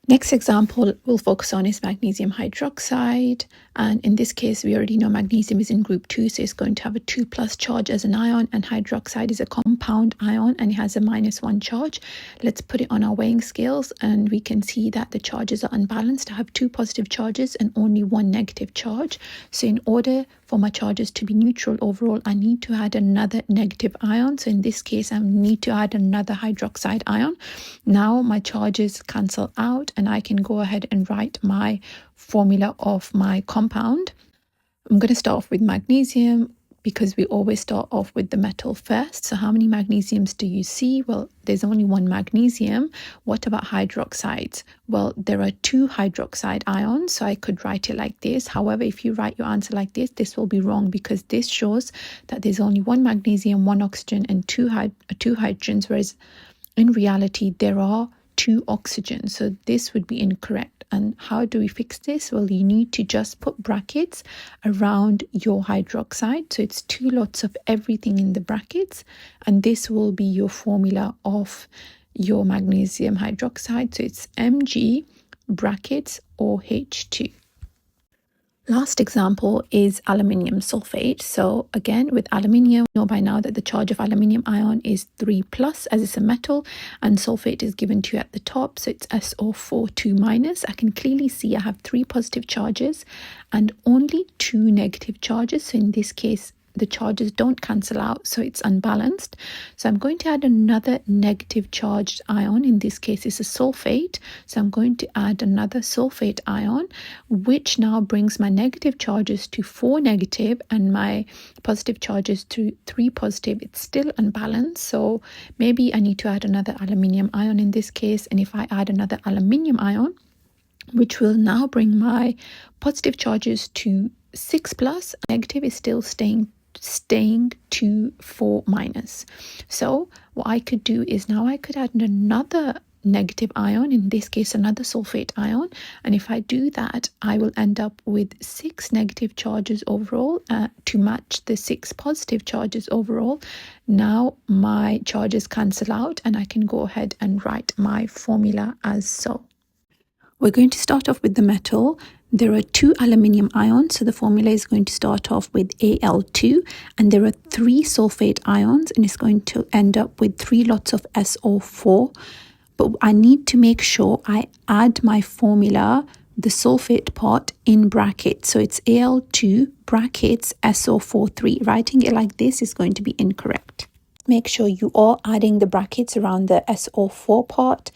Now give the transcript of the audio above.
Next example we'll focus on is magnesium hydroxide, and in this case we already know magnesium is in group 2, so it's going to have a 2+ charge as an ion, and hydroxide is a compound ion and it has a -1 charge. Let's put it on our weighing scales and we can see that the charges are unbalanced. I have 2 positive charges and only 1 negative charge, so in order for my charges to be neutral overall, I need to add another negative ion. So in this case I need to add another hydroxide ion. Now my charges cancel out and I can go ahead and write my formula of my compound. I'm going to start off with magnesium because we always start off with the metal first. So how many magnesiums do you see? Well, there's only 1 magnesium. What about hydroxides? Well, there are 2 hydroxide ions, so I could write it like this. However, if you write your answer like this will be wrong because this shows that there's only 1 magnesium, 1 oxygen and 2 hydrogens, whereas in reality there are 2 oxygens, so this would be incorrect. And how do we fix this? Well, you need to just put brackets around your hydroxide, so it's 2 lots of everything in the brackets, and this will be your formula of your magnesium hydroxide. So it's Mg brackets OH2. Last example is aluminium sulfate. So again, with aluminium, we know by now that the charge of aluminium ion is 3+ as it's a metal, and sulfate is given to you at the top, so it's SO4 2-. I can clearly see I have 3 positive charges and only 2 negative charges. So in this case, the charges don't cancel out, so it's unbalanced. So I'm going to add another negative charged ion. In this case it's a sulfate, so I'm going to add another sulfate ion, which now brings my negative charges to 4 negative and my positive charges to 3 positive. It's still unbalanced, so maybe I need to add another aluminium ion in this case. And if I add another aluminium ion, which will now bring my positive charges to 6+, negative is still staying to 4-. So what I could do is now I could add another negative ion, in this case another sulfate ion, and if I do that I will end up with 6 negative charges overall to match the 6 positive charges overall. Now my charges cancel out and I can go ahead and write my formula as so. We're going to start off with the metal. There are 2 aluminium ions, so the formula is going to start off with Al2, and there are 3 sulfate ions, and it's going to end up with 3 lots of SO4. But I need to make sure I add my formula, the sulfate part, in brackets. So it's Al2 brackets SO43. Writing it like this is going to be incorrect. Make sure you are adding the brackets around the SO4 part.